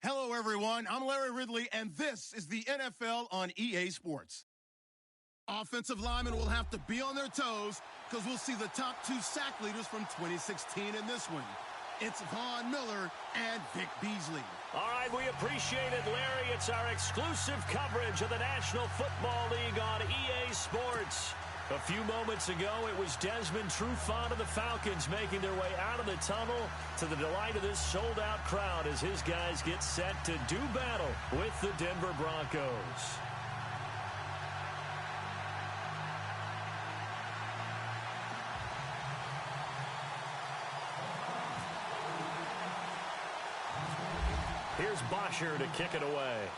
Hello, everyone. I'm Larry Ridley, and this is the NFL on EA Sports. Offensive linemen will have to be on their toes because we'll see the top two sack leaders from 2016 in this one. It's Von Miller and Vic Beasley. All right, we appreciate it, Larry. It's our exclusive coverage of the National Football League on EA Sports. A few moments ago, it was Desmond Trufant of the Falcons making their way out of the tunnel to the delight of this sold-out crowd as his guys get set to do battle with the Denver Broncos. Here's Bosher to kick it away.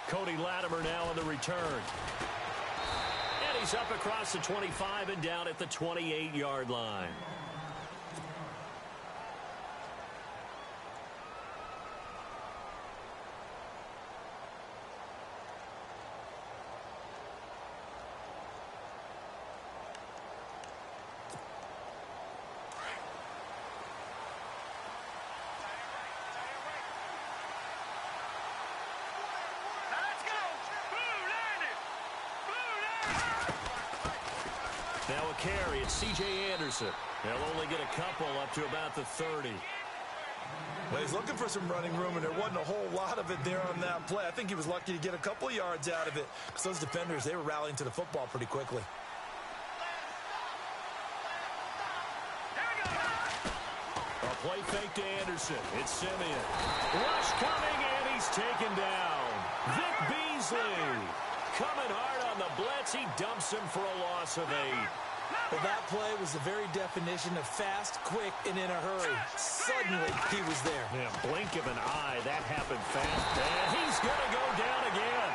Cody Latimer now on the return. And he's up across the 25 and down at the 28-yard line. Now a carry, it's C.J. Anderson. They'll only get a couple up to about the 30. Well, he's looking for some running room, and there wasn't a whole lot of it there on that play. I think he was lucky to get a couple of yards out of it because those defenders, they were rallying to the football pretty quickly. A play fake to Anderson. It's Simeon. Rush coming, and he's taken down. Vic Beasley coming hard on the blitz. He dumps him for a loss of 8. Well, that play was the very definition of fast, quick, and in a hurry. Suddenly, he was there. Yeah, blink of an eye. That happened fast. And he's going to go down again.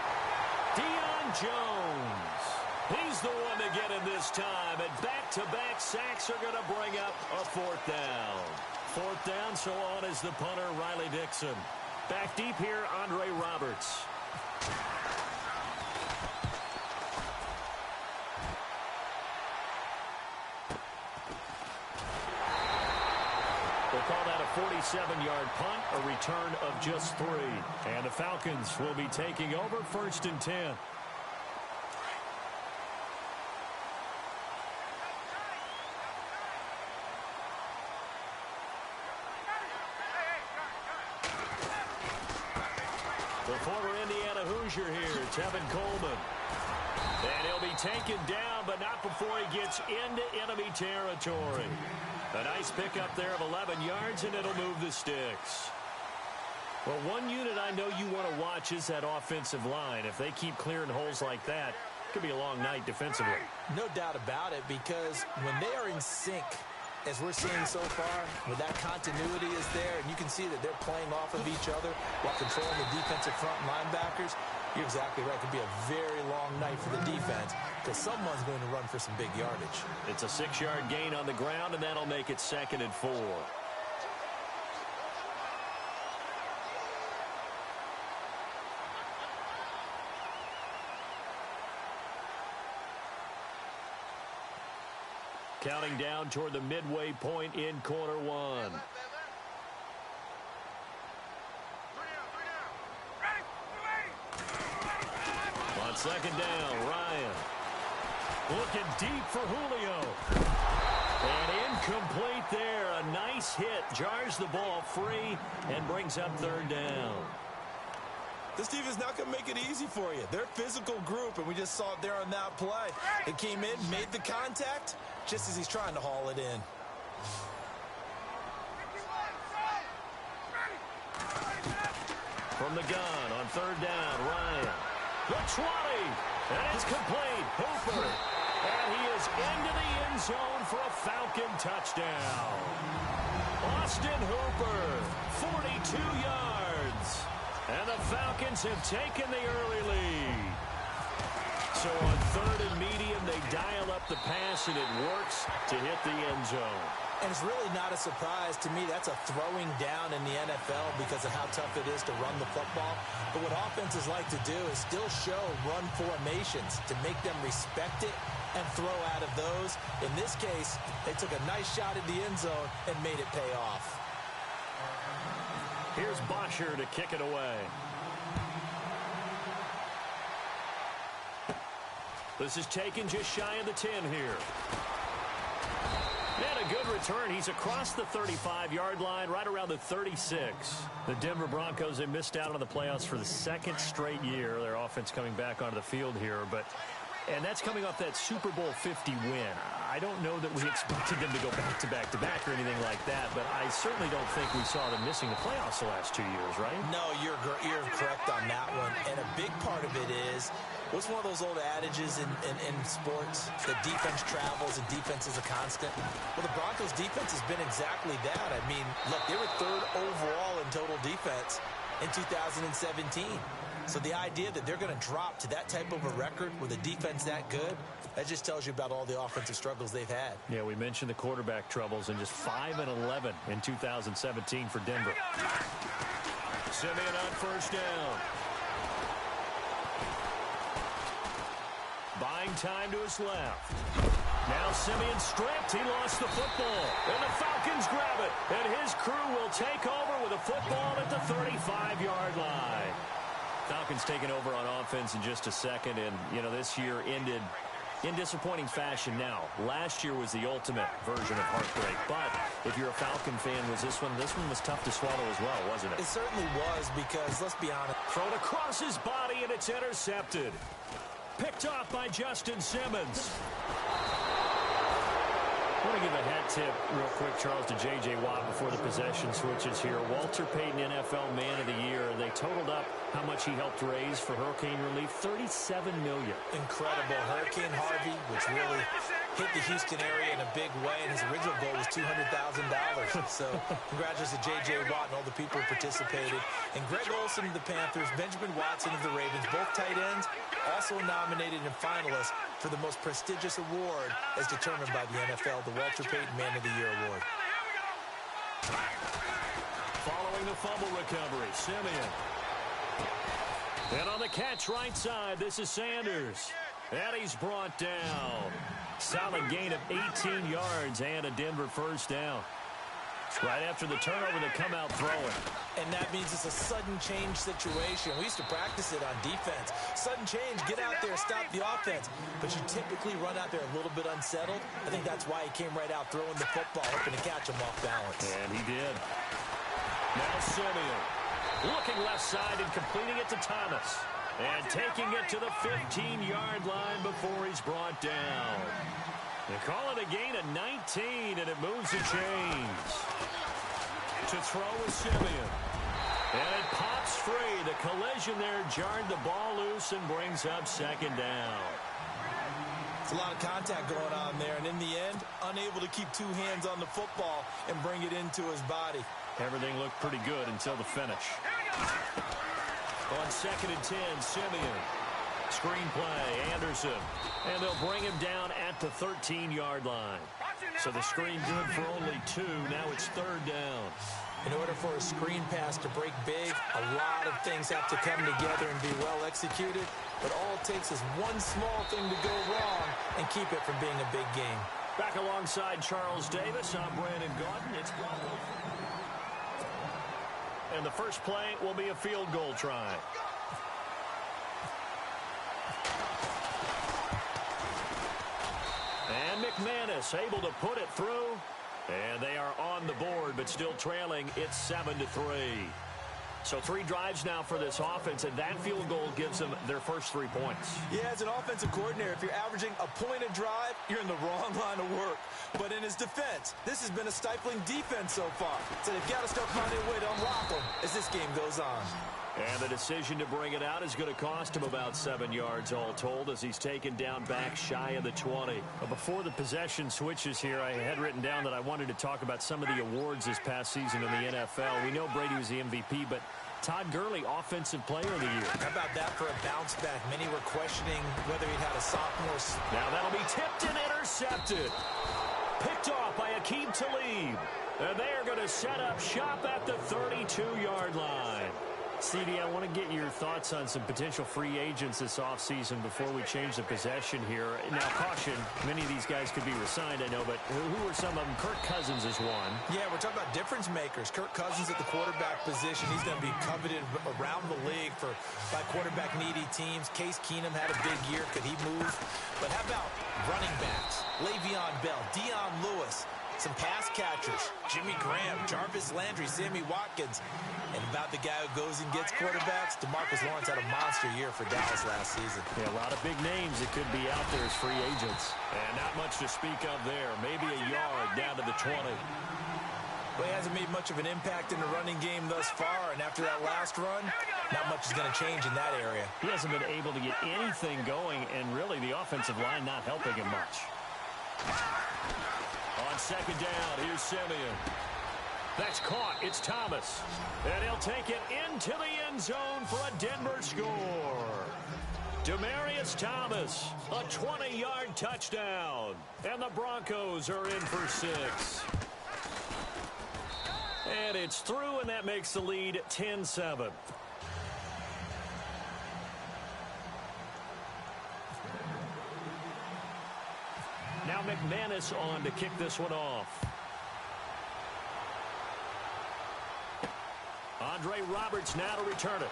Deion Jones. He's the one to get him this time. And back-to-back sacks are going to bring up a 4th down. 4th down, so on is the punter, Riley Dixon. Back deep here, Andre Roberts. They'll call that a 47-yard punt, a return of just 3. And the Falcons will be taking over 1st and 10. The former Indiana Hoosier here, Tevin Coleman. And he'll be taken down, but not before he gets into enemy territory. A nice pickup there of 11 yards, and it'll move the sticks. Well, one unit I know you want to watch is that offensive line. If they keep clearing holes like that, it could be a long night defensively. No doubt about it, because when they are in sync, as we're seeing so far, where that continuity is there, and you can see that they're playing off of each other while controlling the defensive front linebackers, you're exactly right. It could be a very long night for the defense because someone's going to run for some big yardage. It's a 6-yard gain on the ground, and that'll make it 2nd and 4. Counting down toward the midway point in quarter 1. On 2nd down, Ryan. Looking deep for Julio. And incomplete there. A nice hit. Jars the ball free and brings up 3rd down. This team is not going to make it easy for you. They're a physical group, and we just saw it there on that play. It came in, made the contact, just as he's trying to haul it in. From the gun on 3rd down, Ryan. The 20, and it's complete. Hooper, and he is into the end zone for a Falcon touchdown. Austin Hooper, 42 yards. And the Falcons have taken the early lead. So on 3rd and medium, they dial up the pass, and it works to hit the end zone. And it's really not a surprise to me. That's a throwing down in the NFL because of how tough it is to run the football. But what offenses like to do is still show run formations to make them respect it and throw out of those. In this case, they took a nice shot at the end zone and made it pay off. Here's Bosher to kick it away. This is taken just shy of the 10 here. And a good return. He's across the 35-yard line, right around the 36. The Denver Broncos, they missed out on the playoffs for the second straight year. Their offense coming back onto the field here, and that's coming off that Super Bowl 50 win. I don't know that we expected them to go back-to-back-to-back or anything like that, but I certainly don't think we saw them missing the playoffs the last 2 years, right? No, you're correct on that one. And a big part of it is, what's one of those old adages in sports? That defense travels and defense is a constant. Well, the Broncos' defense has been exactly that. I mean, look, they were third overall in total defense in 2017. So the idea that they're going to drop to that type of a record with a defense that good, that just tells you about all the offensive struggles they've had. Yeah, we mentioned the quarterback troubles, and just 5-11 in 2017 for Denver. Simeon on first down. Buying time to his left. Now Simeon stripped. He lost the football. And the Falcons grab it. And his crew will take over with a football at the 35-yard line. Falcons taking over on offense in just a second. And, you know, this year ended in disappointing fashion now. Last year was the ultimate version of heartbreak. But if you're a Falcon fan, this one was tough to swallow as well, wasn't it? It certainly was, because, let's be honest. Thrown across his body, and it's intercepted. Picked off by Justin Simmons. I want to give a hat tip real quick, Charles, to J.J. Watt before the possession switches here. Walter Payton, NFL Man of the Year. They totaled up how much he helped raise for hurricane relief, $37 million. Incredible. Hurricane Harvey, which really hit the Houston area in a big way, and his original goal was $200,000. So congratulations to J.J. Watt and all the people who participated. And Greg Olsen of the Panthers, Benjamin Watson of the Ravens, both tight ends, also nominated and finalists for the most prestigious award as determined by the NFL, the Walter Payton Man of the Year Award. Following the fumble recovery, Simeon. And on the catch right side, this is Sanders. And he's brought down. Solid gain of 18 yards and a Denver first down. Right after the turnover, they come out throwing. And that means it's a sudden change situation. We used to practice it on defense. Sudden change, get out there, stop the offense. But you typically run out there a little bit unsettled. I think that's why he came right out throwing the football, hoping to catch him off balance. And he did. Now Simeon looking left side and completing it to Thomas. And taking it to the 15-yard line before he's brought down. They call it a gain of 19, and it moves the chains. To throw with Simeon. And it pops free. The collision there jarred the ball loose and brings up second down. It's a lot of contact going on there, and in the end, unable to keep two hands on the football and bring it into his body. Everything looked pretty good until the finish. On 2nd and 10, Simeon. Screen play, Anderson. And they'll bring him down at the 13-yard line. So the screen good for only 2. Now it's third down. In order for a screen pass to break big, a lot of things have to come together and be well executed. But all it takes is one small thing to go wrong and keep it from being a big game. Back alongside Charles Davis, I'm Brandon Gaudin. It's Broncos. And the first play will be a field goal try. And McManus able to put it through. And they are on the board, but still trailing. It's 7-3. So 3 drives now for this offense, and that field goal gives them their first 3 points. Yeah, as an offensive coordinator, if you're averaging a point a drive, you're in the wrong line of work. But in his defense, this has been a stifling defense so far. So they've got to start finding a way to unlock them as this game goes on. And the decision to bring it out is going to cost him about 7 yards all told as he's taken down back shy of the 20. But before the possession switches here, I had written down that I wanted to talk about some of the awards this past season in the NFL. We know Brady was the MVP, but Todd Gurley, Offensive Player of the Year. How about that for a bounce back? Many were questioning whether he'd had a sophomore. Now that'll be tipped and intercepted. Picked off by Aqib Talib. And they're going to set up shop at the 32-yard line. CD, I want to get your thoughts on some potential free agents this offseason before we change the possession here. Now, caution, many of these guys could be re-signed, I know, but who are some of them? Kirk Cousins is one. Yeah, we're talking about difference makers. Kirk Cousins at the quarterback position. He's going to be coveted around the league by quarterback-needy teams. Case Keenum had a big year. Could he move? But how about running backs? Le'Veon Bell, Dion Lewis, some pass catchers, Jimmy Graham, Jarvis Landry, Sammy Watkins. And about the guy who goes and gets quarterbacks, DeMarcus Lawrence had a monster year for Dallas last season. Yeah, a lot of big names that could be out there as free agents. And not much to speak of there. Maybe a yard down to the 20. Well, he hasn't made much of an impact in the running game thus far, and after that last run, not much is going to change in that area. He hasn't been able to get anything going, and really the offensive line not helping him much. On second down, here's Simeon. That's caught. It's Thomas. And he'll take it into the end zone for a Denver score. Demaryius Thomas, a 20-yard touchdown. And the Broncos are in for 6. And it's through, and that makes the lead 10-7. Now McManus on to kick this one off. Andre Roberts now to return it.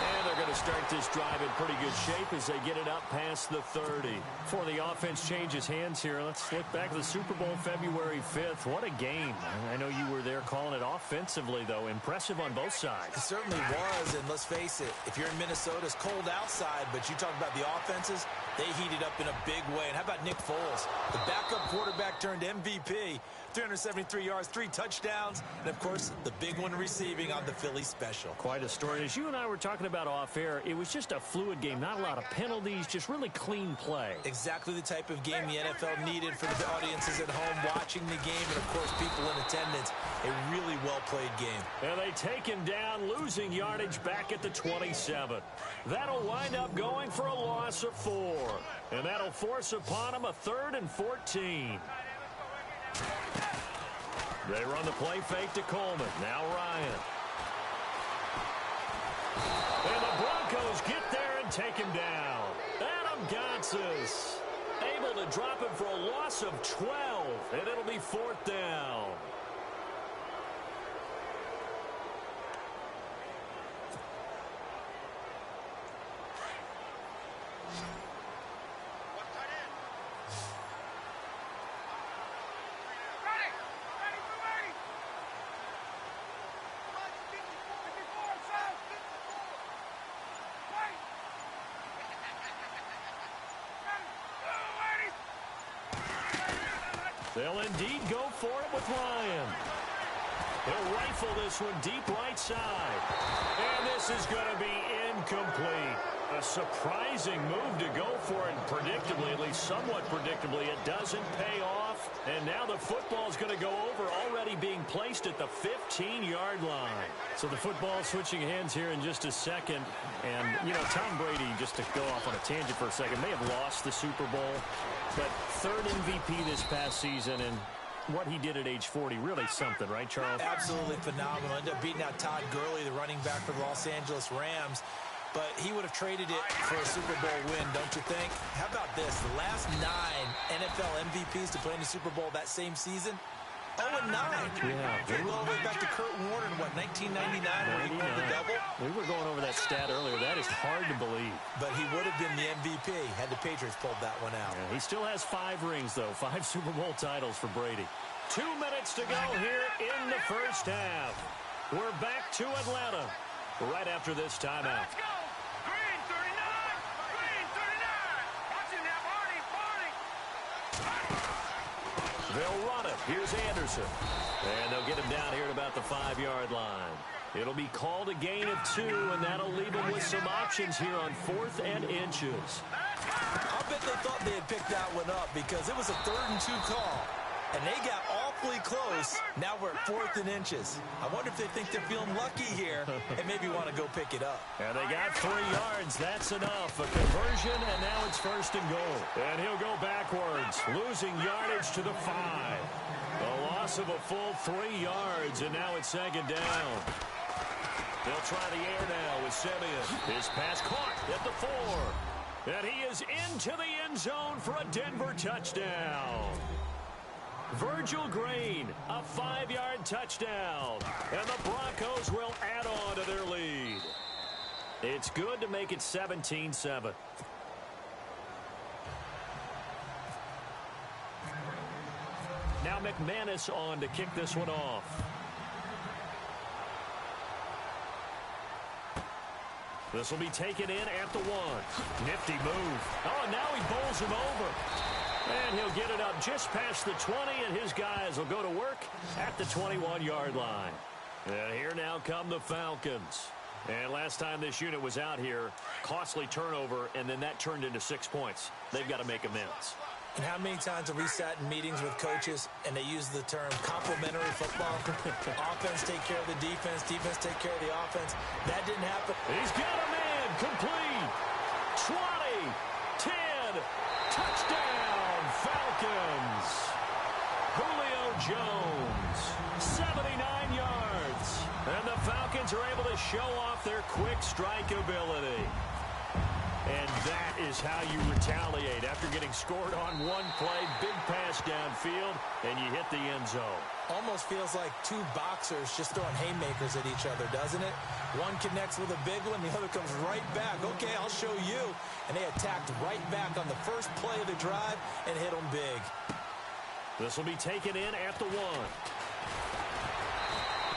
And they're going to start this drive in pretty good shape as they get it up past the 30. Before the offense changes hands here, let's look back to the Super Bowl February 5th. What a game. I know you were there calling it offensively, though. Impressive on both sides. It certainly was, and let's face it, if you're in Minnesota, it's cold outside, but you talk about the offenses, they heated up in a big way. And how about Nick Foles? The backup quarterback turned MVP. 373 yards, 3 touchdowns, and, of course, the big one receiving on the Philly special. Quite a story. As you and I were talking about off air, it was just a fluid game. Not a lot of penalties, just really clean play. Exactly the type of game the NFL needed for the audiences at home watching the game and, of course, people in attendance. A really well-played game. And they take him down, losing yardage back at the 27. That'll wind up going for a loss of 4. And that'll force upon him a 3rd and 14. They run the play fake to Coleman. Now Ryan. And the Broncos get there and take him down. Adam Gotsis able to drop him for a loss of 12. And it'll be 4th down. They'll indeed go for it with Ryan. He'll rifle this one deep right side. And this is going to be incomplete. A surprising move to go for it. Predictably, at least somewhat predictably, it doesn't pay off. And now the football is going to go over, already being placed at the 15-yard line. So the football switching hands here in just a second. And, you know, Tom Brady, just to go off on a tangent for a second, may have lost the Super Bowl. But 3rd MVP this past season, and what he did at age 40, really something, right, Charles? Absolutely phenomenal. Ended up beating out Todd Gurley, the running back for the Los Angeles Rams. But he would have traded it for a Super Bowl win, don't you think? How about this? The last 9 NFL MVPs to play in the Super Bowl that same season, 0-9. Yeah. They go all the way back to Kurt Warner in, 1999 when he won the double? We were going over that stat earlier. That is hard to believe. But he would have been the MVP had the Patriots pulled that one out. Yeah, he still has 5 rings, though. 5 Super Bowl titles for Brady. 2 minutes to go here in the first half. We're back to Atlanta right after this timeout. They'll run it. Here's Anderson. And they'll get him down here at about the 5-yard line. It'll be called a gain of 2, and that'll leave him with some options here on 4th and inches. I bet they thought they had picked that one up because it was a 3rd and 2 call. And they got awfully close. Now we're at 4th and inches. I wonder if they think they're feeling lucky here and maybe want to go pick it up. And they got 3 yards. That's enough. A conversion, and now it's 1st and goal. And he'll go backwards, losing yardage to the 5. A loss of a full 3 yards, and now it's 2nd down. They'll try the air now with Simeon. His pass caught at the 4. And he is into the end zone for a Denver touchdown. Virgil Green, a 5-yard touchdown. And the Broncos will add on to their lead. It's good to make it 17-7. Now McManus on to kick this one off. This will be taken in at the 1. Nifty move. Oh, now he bowls him over. And he'll get it up just past the 20, and his guys will go to work at the 21-yard line. And here now come the Falcons. And last time this unit was out here, costly turnover, and then that turned into 6 points. They've got to make amends. And how many times have we sat in meetings with coaches and they use the term complementary football? Offense take care of the defense, defense take care of the offense. That didn't happen. He's got a man, complete. 20, 10, touchdown, Falcons. Julio Jones, 79 yards. And the Falcons are able to show off their quick strike ability. And that is how you retaliate after getting scored on one play, big pass downfield, and you hit the end zone. Almost feels like two boxers just throwing haymakers at each other, doesn't it? One connects with a big one, the other comes right back. Okay, I'll show you. And they attacked right back on the first play of the drive and hit them big. This will be taken in at the 1.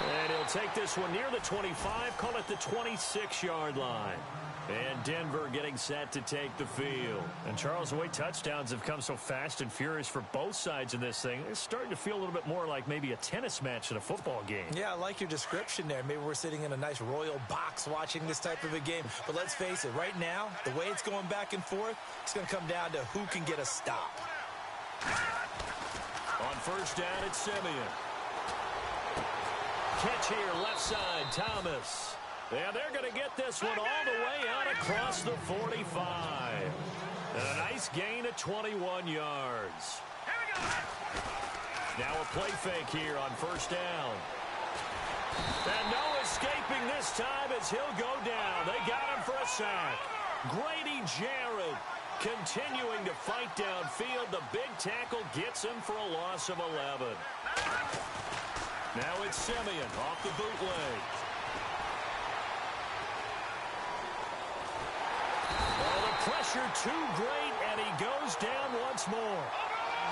And he'll take this one near the 25, call it the 26-yard line. And Denver getting set to take the field. And Charles, the way touchdowns have come so fast and furious for both sides in this thing, it's starting to feel a little bit more like maybe a tennis match in a football game. Yeah, I like your description there. Maybe we're sitting in a nice royal box watching this type of a game. But let's face it, right now, the way it's going back and forth, it's going to come down to who can get a stop. On first down, it's Simeon. Catch here, left side, Thomas. And they're going to get this one all the way out across the 45. And a nice gain of 21 yards. Now a play fake here on first down. And no escaping this time as he'll go down. They got him for a sack. Grady Jarrett continuing to fight downfield. The big tackle gets him for a loss of 11. Now it's Simeon off the bootleg. Pressure too great, and he goes down once more.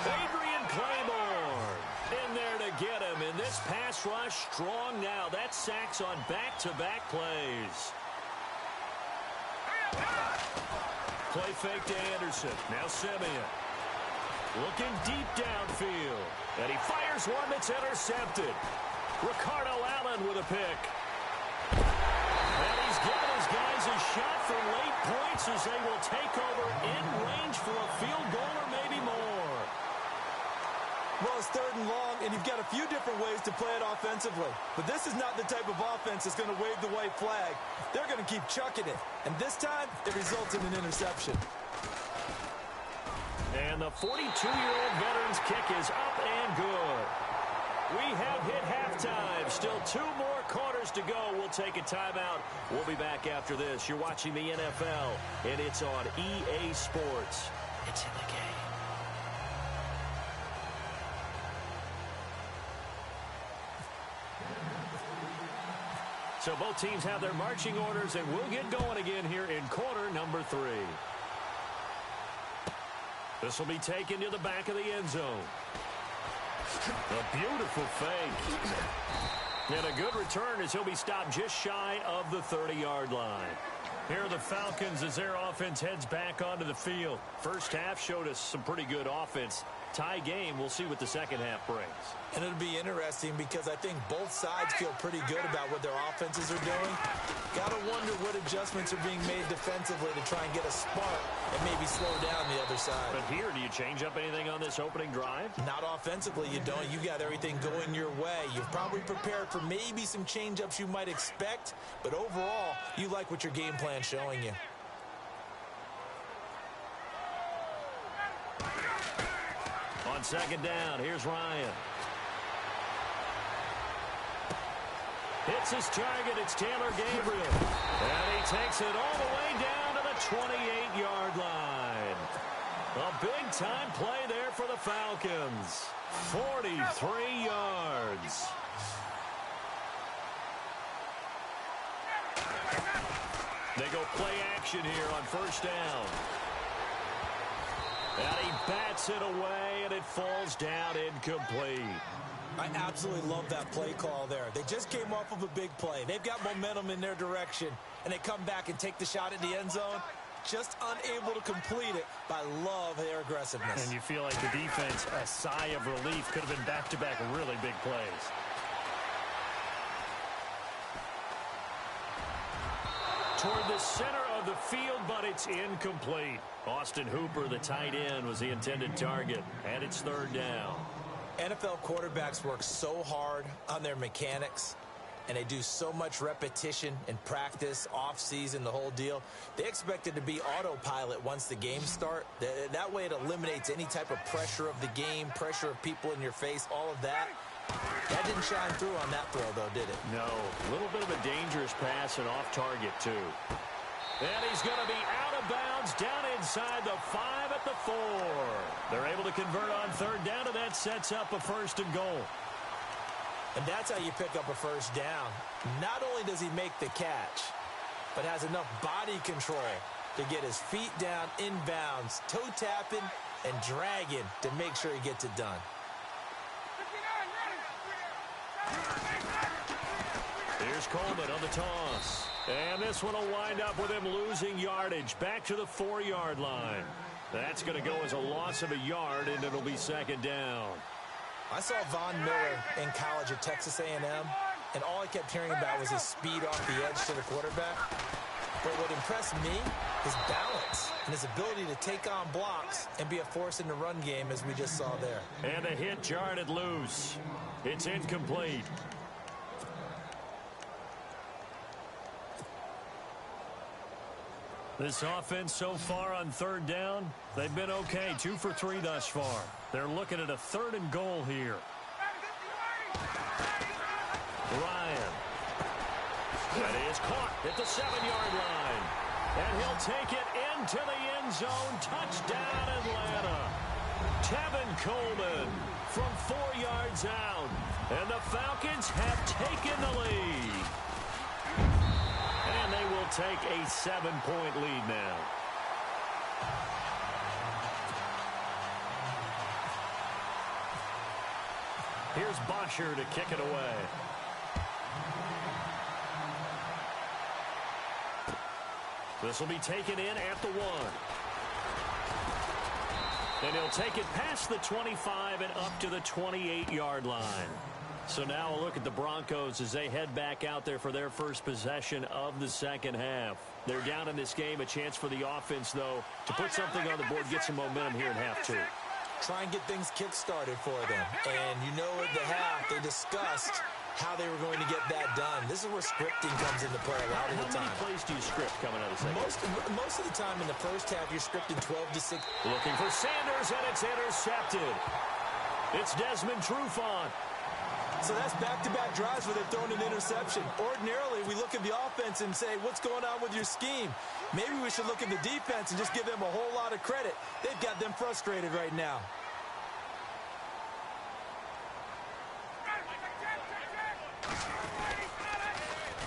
Adrian Claymore in there to get him. And this pass rush strong now. That's sacks on back-to-back plays. Play fake to Anderson. Now Simeon. Looking deep downfield. And he fires one that's intercepted. Ricardo Allen with a pick. And he's given his guys a shot for late points as they will take over in range for a field goal or maybe more. Well, it's 3rd and long, and you've got a few different ways to play it offensively. But this is not the type of offense that's going to wave the white flag. They're going to keep chucking it. And this time, it results in an interception. And the 42-year-old veteran's kick is up and good. We have hit halftime. Still 2 more quarters to go. We'll take a timeout. We'll be back after this. You're watching the NFL, and it's on EA Sports. It's in the game. So both teams have their marching orders, and we'll get going again here in quarter number 3. This will be taken to the back of the end zone. A beautiful fake. And a good return as he'll be stopped just shy of the 30-yard line. Here are the Falcons as their offense heads back onto the field. First half showed us some pretty good offense. Tie game, we'll see what the second half brings. And it'll be interesting because I think both sides feel pretty good about what their offenses are doing. Got to wonder what adjustments are being made defensively to try and get a spark and maybe slow down the other side. But here, do you change up anything on this opening drive? Not offensively, you don't. You got everything going your way. You've probably prepared for maybe some change-ups you might expect, but overall, you like what your game plan's showing you. On second down, here's Ryan. Hits his target. It's Taylor Gabriel. And he takes it all the way down to the 28-yard line. A big-time play there for the Falcons. 43 yards. They go play action here on first down. And he bats it away, and it falls down incomplete. I absolutely love that play call there. They just came off of a big play. They've got momentum in their direction, and they come back and take the shot at the end zone. Just unable to complete it, but I love their aggressiveness. And you feel like the defense, a sigh of relief, could have been back-to-back really big plays. Toward the center of the field, but it's incomplete. Austin Hooper, the tight end, was the intended target, and it's third down. NFL quarterbacks work so hard on their mechanics, and they do so much repetition in practice, off-season, the whole deal. They expect it to be autopilot once the games start. That way it eliminates any type of pressure of the game, pressure of people in your face, all of that. That didn't shine through on that throw, though, did it? No. A little bit of a dangerous pass and off target, too. And he's going to be out of bounds down inside the 5 at the 4. They're able to convert on third down, and that sets up a first and goal. And that's how you pick up a first down. Not only does he make the catch, but has enough body control to get his feet down inbounds, toe tapping and dragging to make sure he gets it done. Here's Coleman on the toss. And this one will wind up with him losing yardage back to the 4-yard line. That's going to go as a loss of a yard, and it'll be second down. I saw Von Miller in college at Texas A&M, and all I kept hearing about was his speed off the edge to the quarterback. But what impressed me, his balance and his ability to take on blocks and be a force in the run game, as we just saw there. And a hit jarred it loose. It's incomplete. This offense so far on third down, they've been okay. 2 for 3 thus far. They're looking at a third and goal here. Ryan. That is caught at the 7-yard line. And he'll take it into the end zone. Touchdown, Atlanta. Tevin Coleman from 4 yards out. And the Falcons have taken the lead. And they will take a 7-point lead now. Here's Bosher to kick it away. This will be taken in at the 1. And he'll take it past the 25 and up to the 28-yard line. So now a look at the Broncos as they head back out there for their first possession of the second half. They're down in this game. A chance for the offense, though, to put something on the board, get some momentum here in half 2. Try and get things kick-started for them. And you know at the half, they discussed how they were going to get that done. This is where scripting comes into play a lot of the time. How many plays do you script coming out of the second? Most of the time in the first half, you're scripting 12 to 6. Looking for Sanders, and it's intercepted. It's Desmond Trufant. So that's back-to-back drives where they've thrown an interception. Ordinarily, we look at the offense and say, what's going on with your scheme? Maybe we should look at the defense and just give them a whole lot of credit. They've got them frustrated right now.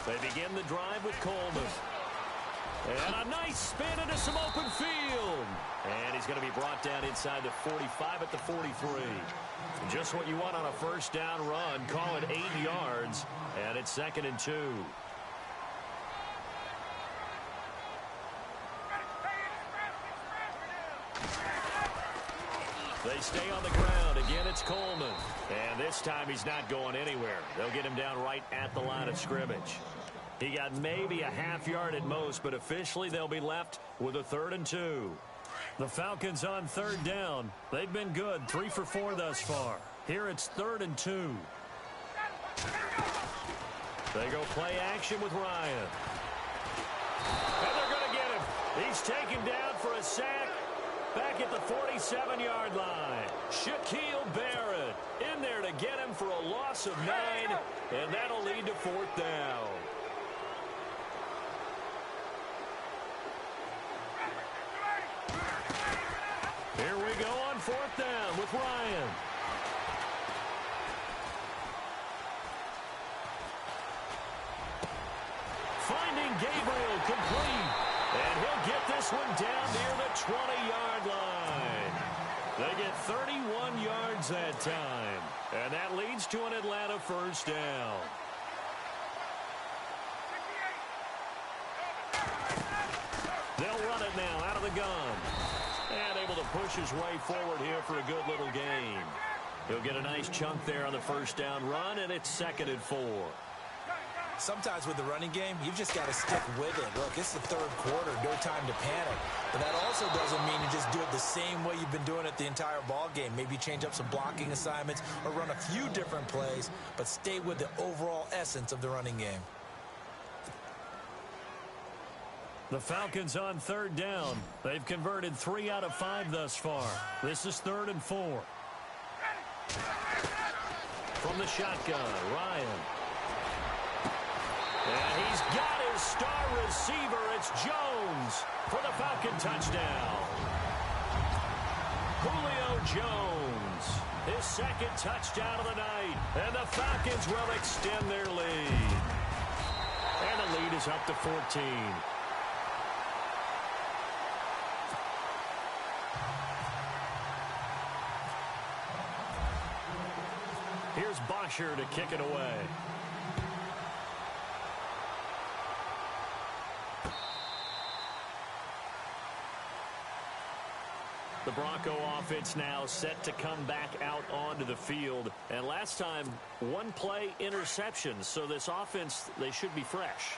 They begin the drive with Coleman. And a nice spin into some open field. And he's going to be brought down inside the 45 at the 43. Just what you want on a first down run. Call it 8 yards. And it's 2nd and 2. They stay on the ground. Again, it's Coleman. And this time he's not going anywhere. They'll get him down right at the line of scrimmage. He got maybe a half yard at most, but officially they'll be left with a 3rd and 2. The Falcons on third down. They've been good, 3 for 4 thus far. Here it's 3rd and 2. They go play action with Ryan. And they're going to get him. He's taken down for a sack back at the 47-yard line. Shaquille Barrett in there to get him for a loss of 9, and that'll lead to 4th down. Here we go on 4th down with Ryan. Finding Gabriel complete. And he'll get this one down near the 20-yard line. They get 31 yards that time. And that leads to an Atlanta 1st down. They'll run it now out of the gun. And able to push his way forward here for a good little gain. He'll get a nice chunk there on the 1st down run, and it's 2nd and 4. Sometimes with the running game, you've just got to stick with it. Look, it's the 3rd quarter, no time to panic. But that also doesn't mean you just do it the same way you've been doing it the entire ball game. Maybe change up some blocking assignments or run a few different plays, but stay with the overall essence of the running game. The Falcons on 3rd down. They've converted 3 out of 5 thus far. This is 3rd and 4. From the shotgun, Ryan. And he's got his star receiver. It's Jones for the Falcon touchdown. Julio Jones, his 2nd touchdown of the night. And the Falcons will extend their lead. And the lead is up to 14. Here's Bosher to kick it away. The Bronco offense now set to come back out onto the field. And last time, 1-play interception. So this offense, they should be fresh.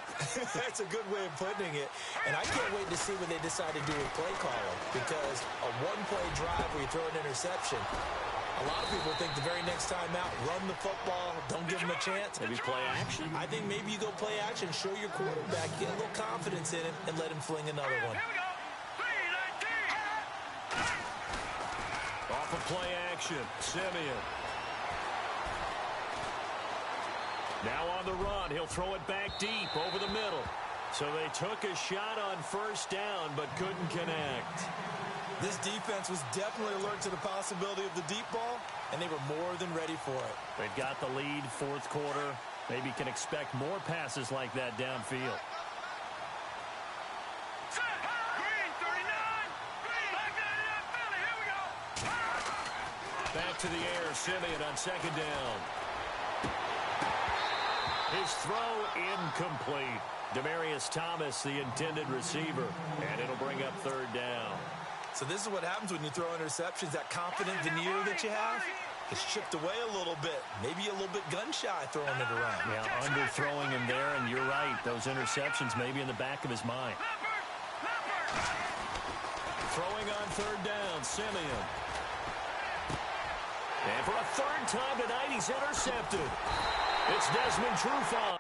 That's a good way of putting it. And I can't wait to see what they decide to do with play calling. Because a 1-play drive where you throw an interception, a lot of people think the very next time out, run the football, don't give them a chance. Maybe play action? I think maybe you go play action, show your quarterback, get a little confidence in him, and let him fling another one. Off of play action, Simeon. Now on the run, he'll throw it back deep over the middle. So they took a shot on 1st down, but couldn't connect. This defense was definitely alert to the possibility of the deep ball, and they were more than ready for it. They've got the lead, 4th quarter. Maybe can expect more passes like that downfield. Back to the air, Simeon on 2nd down. His throw incomplete. Demaryius Thomas, the intended receiver, and it'll bring up 3rd down. So this is what happens when you throw interceptions. That confident veneer that you have is chipped away a little bit. Maybe a little bit gun-shy throwing it around. Yeah, underthrowing him there, and you're right. Those interceptions may be in the back of his mind. Throwing on 3rd down, Simeon. And for a 3rd time tonight, he's intercepted. It's Desmond Trufant.